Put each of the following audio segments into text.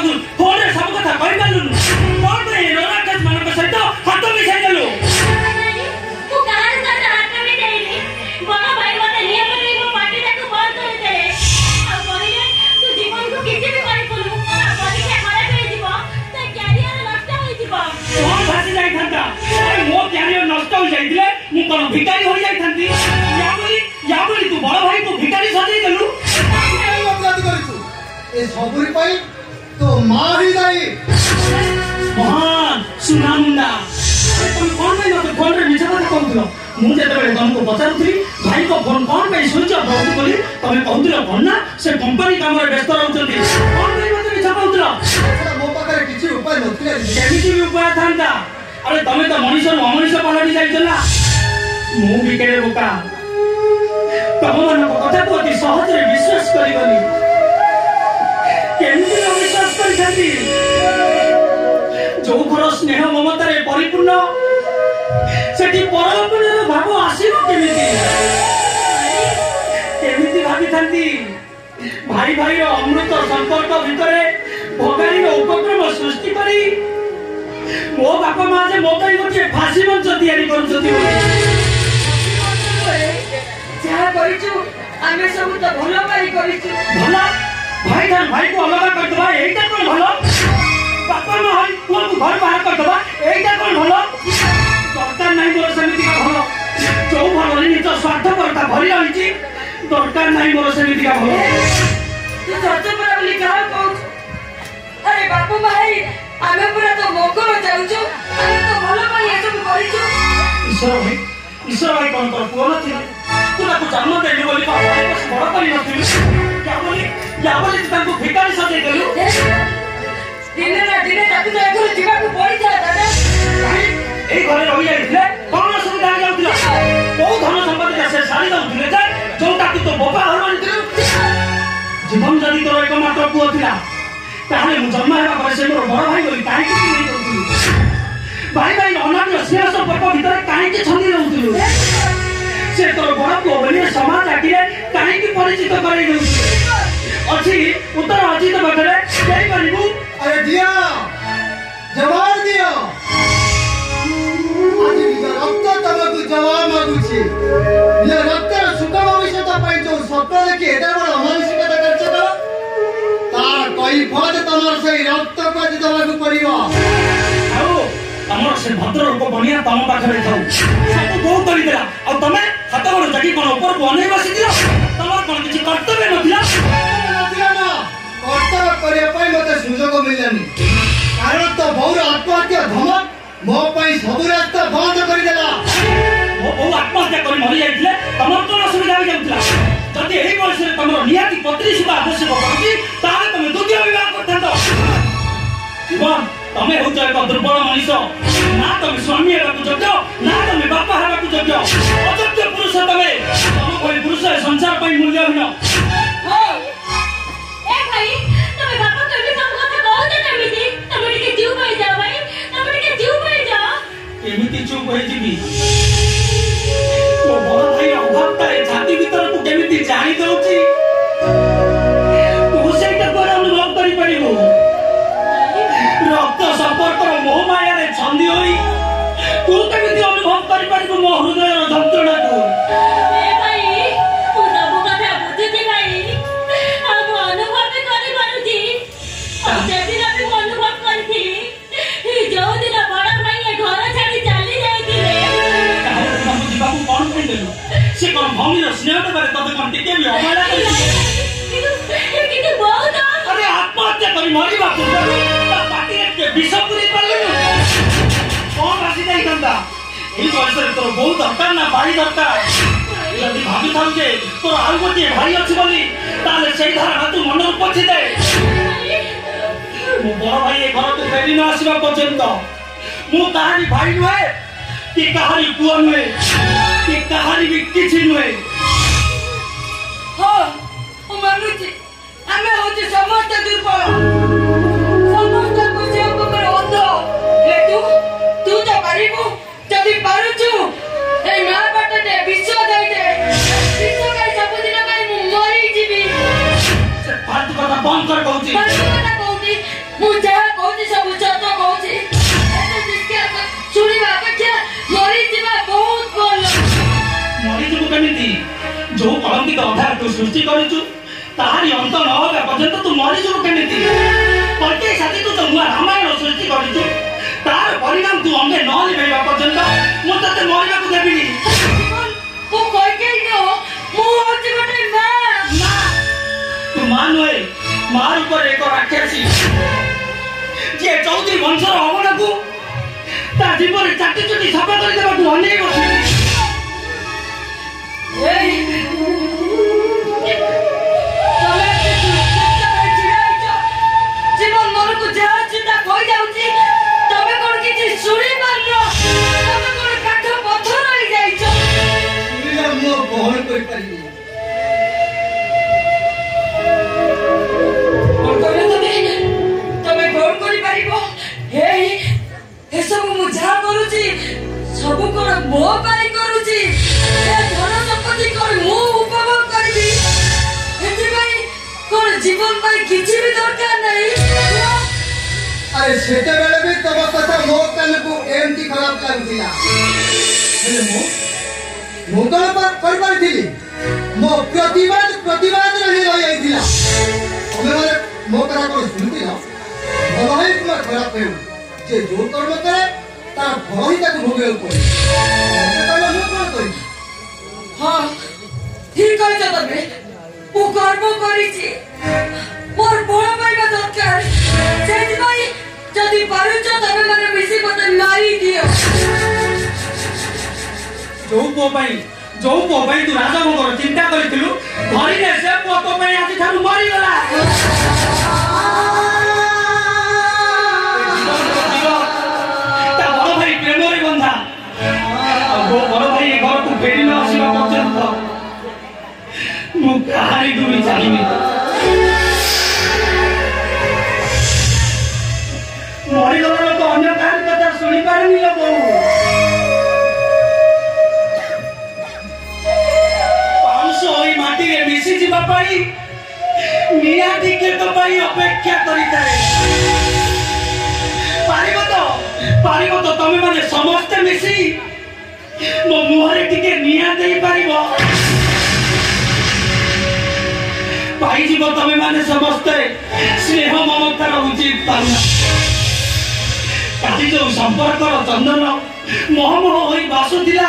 को फोन रे सब कथा कहि पालु कौन पे राक्षस मानक सहित हाथ मिसाई देलु तू कहां से हाथ में देली बड़ा भाई मते नियम रे मो पार्टी को बंद कर दे आ कहले तू जीवन को किछि भी करि कोलु आ परीक्षा खराब हो जीव त कैरियर नष्ट हो जीव कौन भासी जाई थांता मो कैरियर नष्ट हो जाइतिले मु कोन भिखारी हो जाई थांती या बोली तू बड़ा भाई को भिखारी सजै देलु ए सबुरी पाई तो मां ही दाई महान सुना मुंडा तुम कौन में मत फोन रे मिछा बात कहउलो मु जेते बेले तुमको पचारुथि भाई को फोन कौन पे स्विच ऑफ रहउ बोली तमे कहउलो कोन ना से कंपनी काम रे व्यस्त रहउछथि कौन में मत मिछा कहउलो मो पाखरे किछि उपाय नथिला केमिति भी उपाय थांता अरे तमे तो मनुष्य अमनुष्य पलटी जाइछला मु भी केरे बोका तम मन को कथा को अति सहज रे विश्वास करिगली केमिति अविश्वास करिथांती जो घर स्नेह ममता रे परिपूर्ण सेठी परमपुण्यर भाव आसीबो केमिति केमिति भाबी थांती भाई भाई रो अमृत संपर्क भितरे भगारी रो उपक्रम सृष्टि करी मो बापा मां जे मो कई गोटे फांसी मंच तैयारी करछथि जा करिछु आमे सब तो भलो पाई करिछु भला भाई जान भाई को अलग कर दबा एटा कोन भलो बापा मां हई को घर बाहर कर दबा एटा कोन भलो दरकार नहीं मोर समिति का भलो जो भलो नि तो स्वार्थ करता भरी रहिछि दरकार नहीं मोर समिति का भलो तू सत्य पर बोली कहा को अरे बापू भाई आमे पूरा तो मोकर जाउछु आमे तो भलो पाई ए सब करिछु ईश्वर भाई कौन कर पुओ नथिले तू ताको जन्म देली बोली बाबा बड़ करी नथिले क्या बोली तू ताको भिखारी सजै देलु दिने ना दिने ताको तो एकर जीवा को पड़ी जा दादा ए घरे रहि जाइथिले कौन सुविधा जाउतिला को धन संपत्ति से सारी जाउतिले जे जोटा कि तो बाबा हरमान दिलु जीवन जदी तोर एकमात्र पुओ थिला ताहले मु जन्म हेबा पर से मोर बड़ भाई बोली काहे कि नहीं करथुलु भाई भाई अनाथ स्नेह संपर्क भीतर काहे कि छंदी रहउतिलु से तोर बड़ पुओ बोली समाज आकिरे काहे कि परिचित करै देउ अछि उत्तर अछि त बखरे केई करिबु अरे दिया जवाब दिया आज निज रक्त तमको जवाब मागुछि ये रक्त सुख भविष्य पाई जो सत्य देखि एटा बड़ अमानुषिकता करछ तो तार कई फल तमर से रक्त को आज दबाकू पड़िबो आओ तमर से भद्र रूप बनिया तम पाखरे थाउ सब बहु करि देला आ तमे हाथ गोड़ जकी कोन ऊपर बनै बसि दियो तमर कोन किछि कर्तव्य नथिला ना कर्तव्य करे पाई मते सुजोग मिलनी कारण तो बहुर आत्महत्या धमक मो पाई सब रास्ता बंद कर देला मो बहु आत्महत्या करि मरि जाइथिले तमर कोन असुविधा हो जाउतला जति एही बयस रे तमर नियाति पत्री सुबा आवश्यक पड़छि ताले तमे द्वितीय विवाह करथांतो जीवन तमे होछ एक दुर्बल मनुष्य ना तमे स्वामी हेबाकू योग्य ना तमे बापा हेबाकू योग्य अयोग्य पुरुष तमे तम कोई पुरुष संसार पई मूल्यहीन हो ए भाई तमे बापा कभी सब कथा कहू दे केमिति तमे के जीव पाई जा भाई तमे के जीव पाई जा केमिति चुप होई जीवी तो बड़ भाई अभावता ए छाती भीतर को केमिति जानि दउची तू सेटा पर अनुभव करि परिबो रक्त संपर्क मोह माया रे छंदी होई तू केमिति अनुभव करि परिबो मो हृदय रो जंत्रणा को ए भाई तू सब कथा बुझुची भाई हम अनुभव भी करि पारुची जे दिन भी अनुभव करथि जो दिन बड़ भाई ए घर छाडी चली जाइतिले हम जीवाकू कोन कहि देलु से कोन भौमी रो स्नेह देबारे तते कोन टिके भी अमाला कितु बहुत अरे आत्महत्या करि मरिबा पूर्व ता पाटी के विषपुरी पल्लु कोन राशि नहीं करता এই বয়সে তোর বউ দরকার না ভাই দরকার যদি ভাবি থাও যে তোর আর গোটিয়ে ভাই আছে বলি তাহলে সেই ধারণা তুই মনের পছি দে মো বড় ভাই এ ঘরକୁ ফেরি ন আসিবা পর্যন্ত মু কাহারি ভাই নহে কি কাহারি পুଅ নহে কি কাহারি भी କିଛି নহে हो ओ मानुची आमे होची समस्त दुर्बल समस्त कुछ ऊपर अंध ले तू तो पारिबू जदी पारुछु ए ना बाटते विश्व देते विश्व का सब दिन का मु मरी जीवी फालतू কথা बंद कर कहूची फालतू কথা कहूची କେମିତି ଯୋଉ କଳଙ୍କିତ ଅଧ୍ୟାୟ ତୁ ସୃଷ୍ଟି କରିଛୁ ତାହାରି ଅନ୍ତ ନ ହେବା ପର୍ଯ୍ୟନ୍ତ ତୁ ମରିଯିବୁ କେମିତି? କଳ୍କି ସାଥୀ ତୁ ତ ନୂଆ ରାମାୟଣ ସୃଷ୍ଟି କରିଛୁ ତାର ପରିଣାମ ତୁ ଅଙ୍ଗେ ନ ନିଭେଇବା ପର୍ଯ୍ୟନ୍ତ ମୁଁ ତତେ ମରିବାକୁ ଦେବିନି। ମୁଁ କଇକେଇ ନୁହଁ, ମୁଁ ହଉଛି ଗୋଟେ ମା। ତୁ ମା ନୁହେଁ, ମା ରୂପରେ ଏକ ରାକ୍ଷସୀ ଯିଏ ଚୌଧୁରୀ ବଂଶର ଅବନକୁ ତା ଜୀବନରେ ଚାଟି ଚୁଟି ସଫା କରିଦେବାକୁ ଅନେଇ ବସିଛି। ଜୀବନ ମନକୁ ଯାହା ଚିନ୍ତା କହିଯାଉଛି ତମେ କଣ କିଛି ଶୁଣି ପାରୁନ? ତମେ କଣ କାଠ ପଥର ହେଇଯାଇଛ? ମୁଁ ଗ୍ରହଣ କରିପାରିବି। କଣ କହିଲ ତମେ ଗ୍ରହଣ କରିପାରିବ? ଏସବୁ ମୁଁ ଯାହା କରୁଛି ସବୁ କଣ ମୋ ପାଇଁ କରୁଛି? ଏ ଧନ ସମ୍ପତ୍ତି କଣ ମୁଁ ଉପଭୋଗ କରିବି? ଏଥିପାଇଁ କଣ ଜୀବନ ପାଇଁ କିଛି ବି ଦରକାର ନାହିଁ? ଆରେ ସେତେବେଳେ ବି ତମ କଥା ମୋ କାନକୁ ଏମିତି ଖରାପ ଲାଗୁଥିଲା, ହେଲେ ମୁଁ କଣ କରିପାରିଥିଲି? ମୋ ପ୍ରତିବାଦରେ ହିଁ ରହିଯାଇଥିଲା। ତମେ ମାନେ ମୋ କଥା କଣ ଶୁଣିଥିଲ? ଭଲ ହିଁ କିମ୍ବା ଖରାପ ହେଉ, ଯେ ଯୋଉ କର୍ମ କରେ ତାର ଫଳ ହିଁ ତାକୁ ଭୋଗିବାକୁ ପଡେ। ମୁଁ କଣ କରିବି? ହଁ ଠିକ କହିଛ ତମେ। ମୁଁ ଗର୍ବ କରିଛି, ମୋର ଫଳ ପାଇବା ଦରକାର। ସେଥିପାଇଁ ଯଦି ପାରୁଛ ତମେ ମାନେ ମିଶି ମତେ ମାରିଦିଅ। ଯୋଉ ପୁଅ ପାଇଁ ତୁ ରାଜଭୋଗର ଚିନ୍ତା କରିଥିଲୁ ଧରିଲେ ସେ ପୁଅ ତୋ ପାଇଁ ଆଜି ଠାରୁ ମରିଗଲା। ତା ବଡ ଭାଇ ପ୍ରେମରେ ବନ୍ଧା, ବଡ ଭାଇ ଏ ଘରକୁ ଫେରି ନ ଆସିବା ପର୍ଯ୍ୟନ୍ତ ମୁଁ କାହାରିକୁ ବି ଚାହିଁବି। ମରିଗଲା ଲୋକ ଅନ୍ୟ କାହାରି କଥା ଶୁଣିପାରେନି ଲୋ ବୋଉ। ପାଉଁଶ ହୋଇ ମାଟିରେ ମିଶି ଯିବା ପାଇଁ ନିଆଁ ଟିକେ ତୋ ପାଇଁ ଅପେକ୍ଷା କରିଥାଏ। ପାରିବ ତ ତମେ ମାନେ ସମସ୍ତେ ମିଶି ମୋ ମୁହଁରେ ଟିକେ ନିଆଁ ଦେଇପାରିବ? ପାଇଯିବ ତମେ ମାନେ ସମସ୍ତେ ସ୍ନେହ ମମତାର ଉଚିତ ପାଉନା। କାଲି ଯୋଉ ସମ୍ପର୍କର ଚନ୍ଦନ ମହମହ ହୋଇ ବାସୁଥିଲା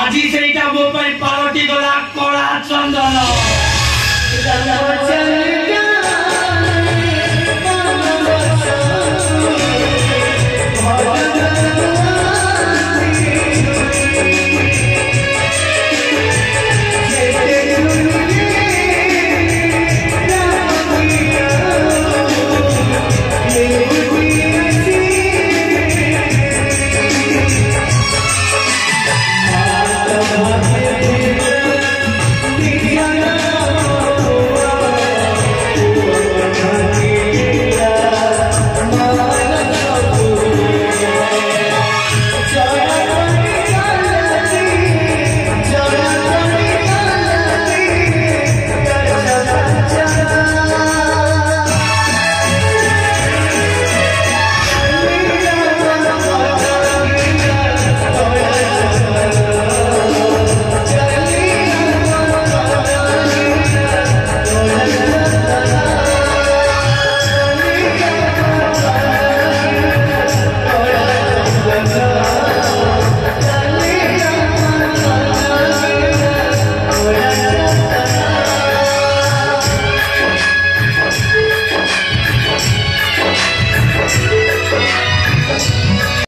ଆଜି ସେଇଟା ମୋ ପାଇଁ ପାଲଟି ଗଲା କଳା ଚନ୍ଦନ।